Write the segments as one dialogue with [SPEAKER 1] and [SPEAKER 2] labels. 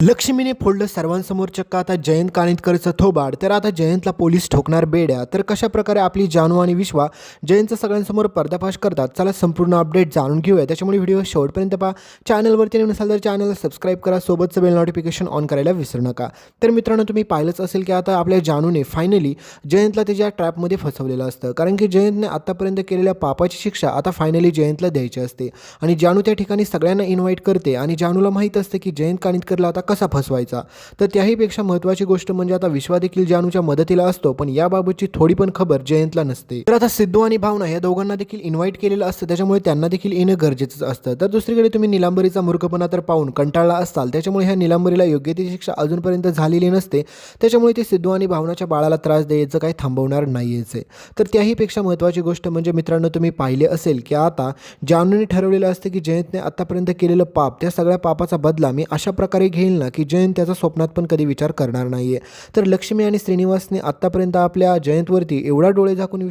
[SPEAKER 1] लक्ष्मीने फोडलं सर्वांसमोर चक्क आता जयंत कानिटकरचं थोबाड. तर आता जयंतला पोलीस ठोकणार बेड्या. तर कशा प्रकारे आपली जानू आणि विश्वा जयंतचा सगळ्यांसमोर पर्दाफाश करतात, चला संपूर्ण अपडेट जाणून घेऊया. त्याच्यामुळे व्हिडिओ शेवटपर्यंत पहा. चॅनलवरती नवीन असाल तर चॅनलला सबस्क्राईब करा, सोबतचं बेल नोटिफिकेशन ऑन करायला विसरू नका. तर मित्रांनो, तुम्ही पाहिलंच असेल की आता आपल्या जानूने फायनली जयंतला त्याच्या ट्रॅपमध्ये फसवलेलं असतं, कारण की जयंतने आतापर्यंत केलेल्या पापाची शिक्षा आता फायनली जयंतला द्यायची असते. आणि जानू त्या ठिकाणी सगळ्यांना इन्व्हाइट करते आणि जानूला माहीत असते की जयंत कानिटकरला आता कसा फसवायचा. तर त्याहीपेक्षा महत्त्वाची गोष्ट म्हणजे आता विश्वा देखील जानूच्या मदतीला असतो, पण याबाबतची थोडी पण खबर जयंतला नसते. तर आता सिद्धू आणि भावना या दोघांना देखील इन्व्हाइट केलेलं असतं, त्याच्यामुळे त्यांना देखील येणं गरजेचं असतं. तर दुसरीकडे तुम्ही निलांबरीचा मूर्खपणा तर पाहून कंटाळला असाल, त्याच्यामुळे ह्या निलांबरीला योग्य ती शिक्षा अजूनपर्यंत झालेली नसते. त्याच्यामुळे ते सिद्धू आणि भावनाच्या बाळाला त्रास द्यायचं काही थांबवणार नाहीच आहे. तर त्याहीपेक्षा महत्त्वाची गोष्ट म्हणजे मित्रांनो, तुम्ही पाहिले असेल की आता जानूने ठरवलेलं असतं की जयंतने आतापर्यंत केलेलं पाप, त्या सगळ्या पापाचा बदला मी अशा प्रकारे घेईल ना की जयंत त्याचा स्वप्नात पण कधी विचार करणार नाही आहे. तर लक्ष्मी आणि श्रीनिवासने आत्तापर्यंत आपल्या जयंतवरती एवढा डोळे झाकून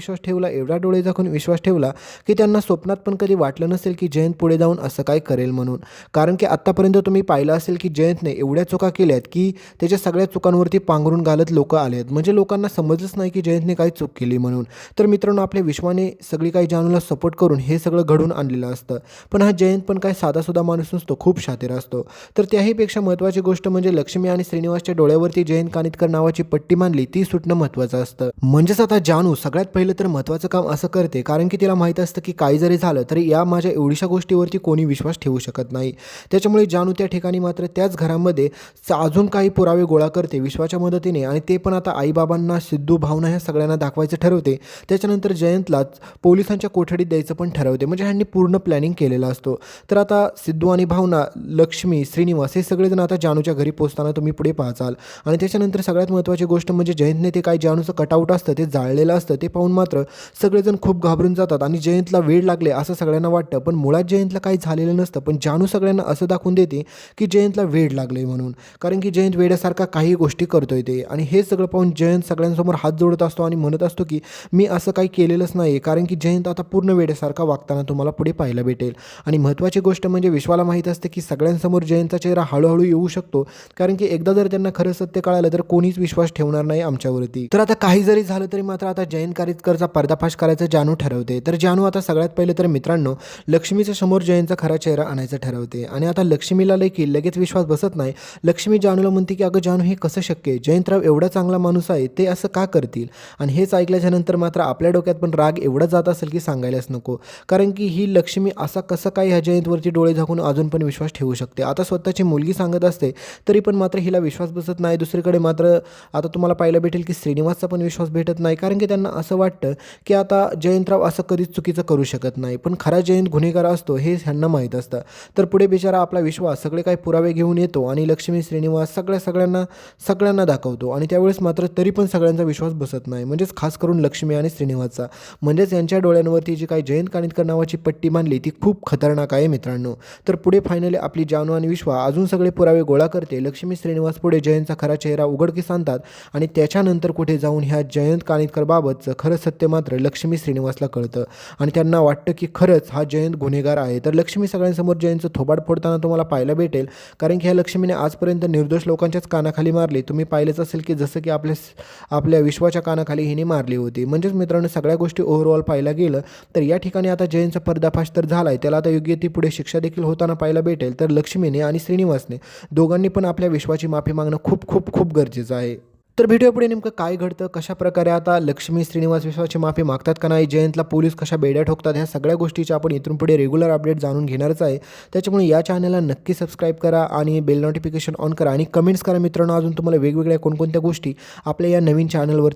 [SPEAKER 1] विश्वास ठेवला की त्यांना स्वप्नात पण कधी वाटलं नसेल की जयंत पुढे जाऊन असं काय करेल म्हणून. कारण की आत्तापर्यंत तुम्ही पाहिलं असेल की जयंतने एवढ्या चुका केल्यात की त्याच्या सगळ्या चुकांवरती पांघरून घालत लोक आले आहेत. म्हणजे लोकांना समजलंच नाही की जयंतने काही चूक केली म्हणून. तर मित्रांनो, आपल्या विश्वाने सगळी काही जानूला सपोर्ट करून हे सगळं घडून आणलेलं असतं. पण हा जयंत पण काय साधासुद्धा माणूस नसतो, खूप शातीर असतो. तर त्याहीपेक्षा महत्त्वाची गोष्ट म्हणजे लक्ष्मी आणि श्रीनिवासच्या डोळ्यावरती जयंत कानिटकर नावाची पट्टी मांडली, ती सुटणं महत्त्वाचं असतं. म्हणजेच आता जानू सगळ्यात पहिलं तर महत्त्वाचं काम असं करते, कारण की तिला माहीत असतं की काही जरी झालं तरी या माझ्या एवढीशा गोष्टीवरती कोणी विश्वास ठेवू शकत नाही. त्याच्यामुळे जानू त्या ठिकाणी मात्र त्याच घरामध्ये अजून काही पुरावे गोळा करते विश्वाच्या मदतीने, आणि ते पण आता आईबाबांना, सिद्धू, भावना ह्या सगळ्यांना दाखवायचं ठरवते. त्याच्यानंतर जयंतलाच पोलिसांच्या कोठडीत द्यायचं पण ठरवते. म्हणजे ह्यांनी पूर्ण प्लॅनिंग केलेला असतो. तर आता सिद्धू आणि भावना, लक्ष्मी, श्रीनिवास हे सगळेजण आता जानूच्या घरी पोहोचताना तुम्ही पुढे पाहाल. आणि त्याच्यानंतर सगळ्यात महत्त्वाची गोष्ट म्हणजे जयंतने ते काय जानूचं कटआउट असतं ते जाळलेलं असतं, ते पाहून मात्र सगळेजण खूप घाबरून जातात आणि जयंतला वेड लागले असं सगळ्यांना वाटतं. पण मुळात जयंतला काही झालेलं नसतं, पण जानू सगळ्यांना असं दाखवून देते की जयंतला वेड लागले म्हणून, कारण की जयंत वेड्यासारखा काही गोष्टी करतोय ते. आणि हे सगळं पाहून जयंत सगळ्यांसमोर हात जोडत असतो आणि म्हणत असतो की मी असं काही केलेलंच नाही, कारण की जयंत आता पूर्ण वेड्यासारखा वागताना तुम्हाला पुढे पाहायला भेटेल. आणि महत्त्वाची गोष्ट म्हणजे विश्वाला माहीत असते की सगळ्यांसमोर जयंतचा चेहरा हळूहळू येऊ शकतो, कारण की एकदा जर त्यांना खरं सत्य कळालं तर कोणीच विश्वास ठेवणार नाही आमच्यावरती. तर आता काही जरी झालं तरी मात्र आता जयंत कानिटकरचा पर्दाफाश करायचं जानू ठरवते. तर जानू आता सगळ्यात पहिले तर मित्रांनो लक्ष्मीच्या समोर जयंतचा खरा चेहरा आणायचं ठरवते. आणि आता लक्ष्मीला लगेच विश्वास बसत नाही. लक्ष्मी जानूला म्हणते की अगं जानू, हे कसं शक्य आहे? जयंतराव एवढा चांगला माणूस आहे, ते असं का करतील? आणि हेच ऐकल्याच्या नंतर मात्र आपल्या डोक्यात पण राग एवढा जात असेल की सांगायलाच नको, कारण की ही लक्ष्मी असा कसं काय ह्या जयंतवरती डोळे झाकून अजून पण विश्वास ठेवू शकते? आता स्वतःची मुलगी सांगत असते तरी पण मात्र हिला विश्वास बसत नाही. दुसरीकडे मात्र आता तुम्हाला पाहायला भेटेल की श्रीनिवासचा पण विश्वास भेटत नाही, कारण की त्यांना असं वाटतं की आता जयंतराव असं कधीच चुकीचं करू शकत नाही. पण खरा जयंत गुन्हेगार असतो हे ह्यांना माहीत असतं. तर पुढे बिचारा आपला विश्वास सगळे काही पुरावे घेऊन येतो आणि लक्ष्मी, श्रीनिवास सगळ्यांना दाखवतो. आणि त्यावेळेस मात्र तरी पण सगळ्यांचा विश्वास बसत नाही, म्हणजेच खास करून लक्ष्मी आणि श्रीनिवासचा. म्हणजेच यांच्या डोळ्यांवरती जी काही जयंत कानिटकर नावाची पट्टी बांधली ती खूप खतरनाक आहे मित्रांनो. तर पुढे फायनली आपली जानू आणि विश्वा अजून सगळे पुरावे गोळा करते. लक्ष्मी, श्रीनिवास पुढे जयंतचा खरा चेहरा उघडकीस आणतात आणि त्याच्यानंतर कुठे जाऊन ह्या जयंत कानिटकरबाबतचं खरं सत्य मात्र लक्ष्मी, श्रीनिवासला कळतं आणि त्यांना वाटतं की खरंच हा जयंत गुन्हेगार आहे. तर लक्ष्मी सगळ्यांसमोर जयंतचं थोबाड फोडताना तुम्हाला पाहायला भेटेल, कारण की ह्या लक्ष्मीने आजपर्यंत निर्दोष लोकांच्याच कानाखाली मारली. तुम्ही पाहिलंच असेल की जसं की आपल्या विश्वाच्या कानाखाली हिने मारली होती. म्हणजेच मित्रांनो, सगळ्या गोष्टी ओव्हरऑल पाहायला गेलं तर या ठिकाणी आता जयंतचा पर्दाफाश तर झाला आहे, त्याला आता योग्य ती पुढे शिक्षा देखील होताना पाहायला भेटेल. तर लक्ष्मीने आणि श्रीनिवासने दोघांनी पण आपल्या विश्वाची माफी मागणं खूप खूप खूप गरजेचं आहे. तर भेटूया पुढे नेमकं काय घडतं, कशा प्रकारे आता लक्ष्मी, श्रीनिवास विश्वाची माफी मागतात का नाही, जयंतला पोलीस कशा बेड्या ठोकतात, ह्या सगळ्या गोष्टीचे आपण इथून पुढे रेग्युलर अपडेट जाणून घेणारच आहे. त्याच्यामुळे या चॅनलला नक्की सबस्क्राईब करा आणि बेल नोटिफिकेशन ऑन करा आणि कमेंट्स करा मित्रांनो, अजून तुम्हाला वेगवेगळ्या कोणकोणत्या गोष्टी आपल्या या नवीन चॅनलवरती